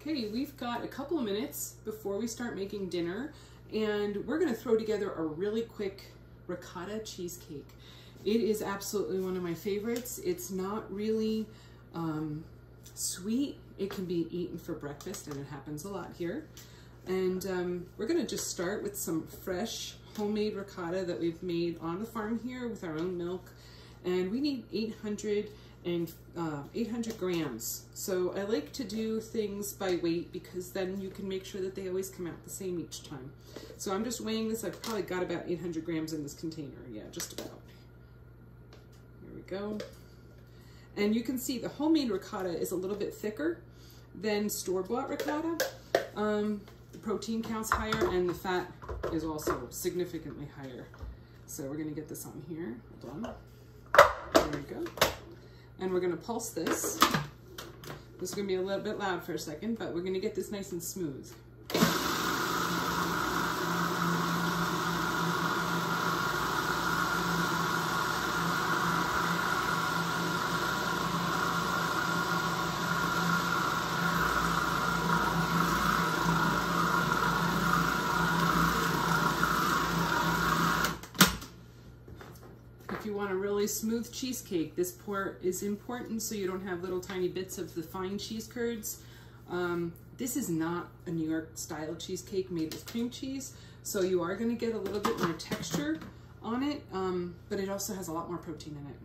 Okay, we've got a couple of minutes before we start making dinner, and we're gonna throw together a really quick ricotta cheesecake. It is absolutely one of my favorites. It's not really sweet. It can be eaten for breakfast, and it happens a lot here. And we're gonna just start with some fresh homemade ricotta that we've made on the farm here with our own milk. And we need 800 grams. So I like to do things by weight because then you can make sure that they always come out the same each time. So I'm just weighing this. I've probably got about 800 grams in this container. Yeah, just about. Here we go. And you can see the homemade ricotta is a little bit thicker than store-bought ricotta. The protein count's higher and the fat is also significantly higher. So we're gonna get this on here. Hold on. There we go. And we're gonna pulse this. This is gonna be a little bit loud for a second, but we're gonna get this nice and smooth. If you want a really smooth cheesecake, this pour is important so you don't have little tiny bits of the fine cheese curds. This is not a New York style cheesecake made with cream cheese, so you are going to get a little bit more texture on it, but it also has a lot more protein in it.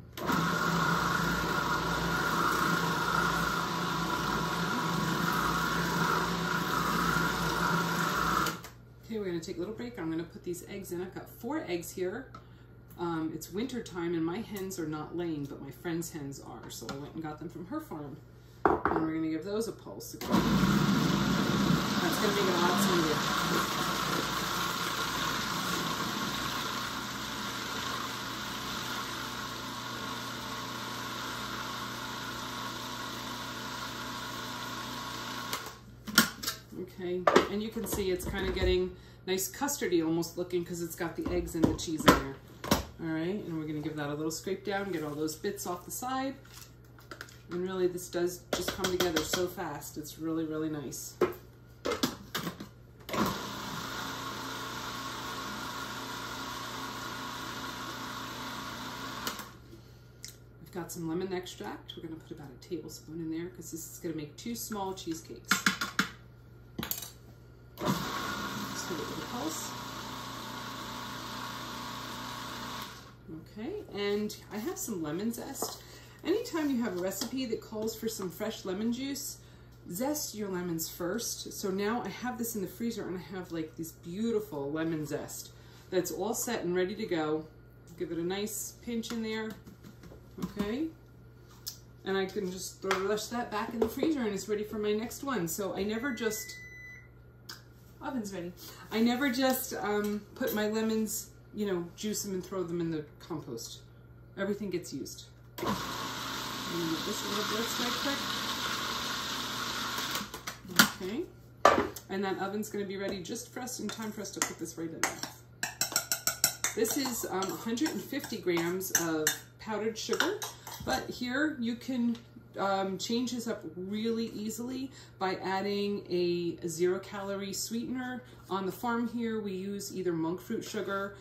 Okay, we're going to take a little break. I'm going to put these eggs in. I've got 4 eggs here. It's winter time and my hens are not laying, but my friend's hens are, so I went and got them from her farm. And we're gonna give those a pulse. That's gonna make it a lot smoother. Okay, and you can see it's kind of getting nice custardy almost looking because it's got the eggs and the cheese in there. All right, and we're gonna give that a little scrape down, get all those bits off the side. And really this does just come together so fast. It's really, really nice. I've got some lemon extract. We're gonna put about a tablespoon in there because this is gonna make 2 small cheesecakes. Just give it a little pulse. Okay, and I have some lemon zest. Anytime you have a recipe that calls for some fresh lemon juice, zest your lemons first. So now I have this in the freezer and I have like this beautiful lemon zest that's all set and ready to go. Give it a nice pinch in there, okay? And I can just rush that back in the freezer and it's ready for my next one. So I never just, oven's ready. I never just put my lemons, you know, juice them and throw them in the compost. Everything gets used. I'm gonna get this a little blitzed right quick. Okay. And that oven's gonna be ready just for us, in time for us to put this right in there. This is 150 grams of powdered sugar, but here you can change this up really easily by adding a 0-calorie sweetener. On the farm here, we use either monk fruit sugar,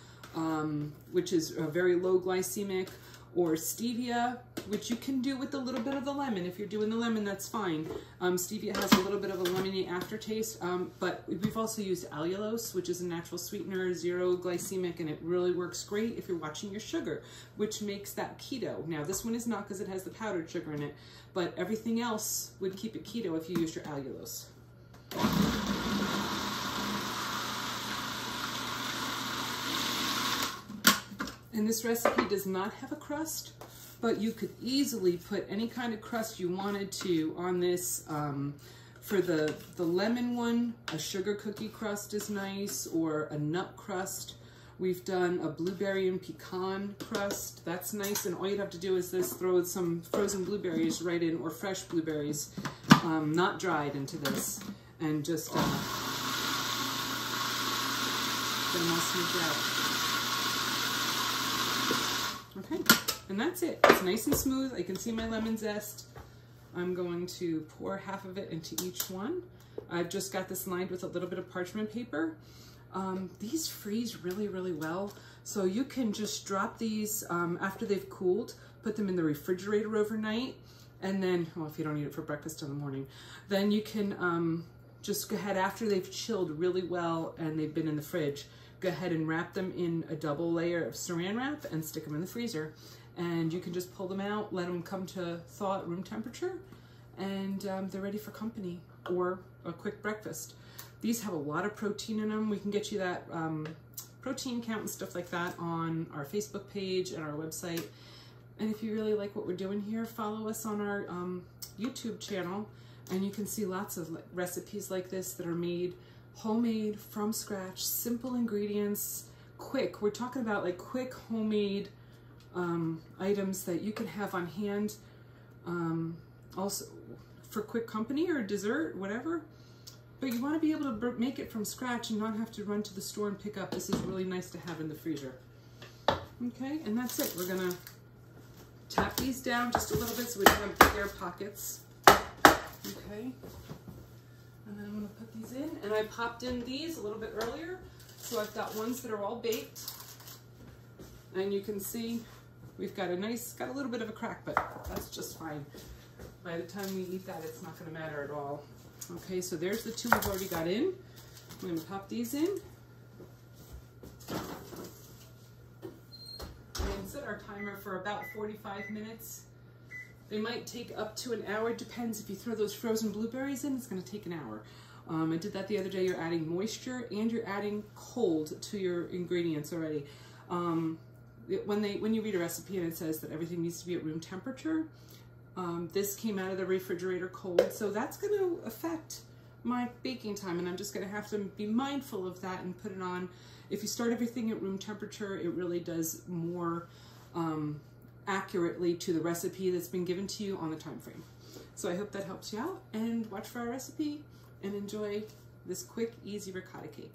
which is very low glycemic, or stevia, which you can do with a little bit of the lemon. If you're doing the lemon, that's fine. Stevia has a little bit of a lemony aftertaste, but we've also used allulose, which is a natural sweetener, 0 glycemic, and it really works great if you're watching your sugar, which makes that keto. Now, this one is not because it has the powdered sugar in it, but everything else would keep it keto if you used your allulose. And this recipe does not have a crust, but you could easily put any kind of crust you wanted to on this. For the lemon one, a sugar cookie crust is nice, or a nut crust. We've done a blueberry and pecan crust. That's nice, and all you'd have to do is throw some frozen blueberries right in, or fresh blueberries, not dried, into this, and just get them all smoothed out. Okay, and that's it. It's nice and smooth. I can see my lemon zest. I'm going to pour half of it into each one. I've just got this lined with a little bit of parchment paper. These freeze really, really well. So you can just drop these after they've cooled, put them in the refrigerator overnight, and then, well, if you don't eat it for breakfast in the morning, then you can just go ahead after they've chilled really well and they've been in the fridge, go ahead and wrap them in a double layer of saran wrap and stick them in the freezer. And you can just pull them out, let them come to thaw at room temperature, and they're ready for company or a quick breakfast. These have a lot of protein in them. We can get you that protein count and stuff like that on our Facebook page and our website. And if you really like what we're doing here, follow us on our YouTube channel, and you can see lots of recipes like this that are made homemade from scratch, simple ingredients, quick. We're talking about like quick homemade items that you can have on hand, also for quick company or dessert, whatever. But you want to be able to make it from scratch and not have to run to the store and pick up. This is really nice to have in the freezer. Okay, and that's it. We're gonna tap these down just a little bit so we don't have big air pockets. Okay, and then I'm gonna put these in. And I popped in these a little bit earlier, so I've got ones that are all baked. And you can see we've got a little bit of a crack, but that's just fine. By the time we eat that, it's not gonna matter at all. Okay, so there's the two we've already got in. I'm gonna pop these in. And set our timer for about 45 minutes. They might take up to an hour, depends. If you throw those frozen blueberries in, it's gonna take an hour. I did that the other day. You're adding moisture and you're adding cold to your ingredients already. When you read a recipe and it says that everything needs to be at room temperature, this came out of the refrigerator cold, so that's going to affect my baking time, and I'm just going to have to be mindful of that and put it on. If you start everything at room temperature, it really does more accurately to the recipe that's been given to you on the time frame. So I hope that helps you out, and watch for our recipe and enjoy this quick, easy ricotta cake.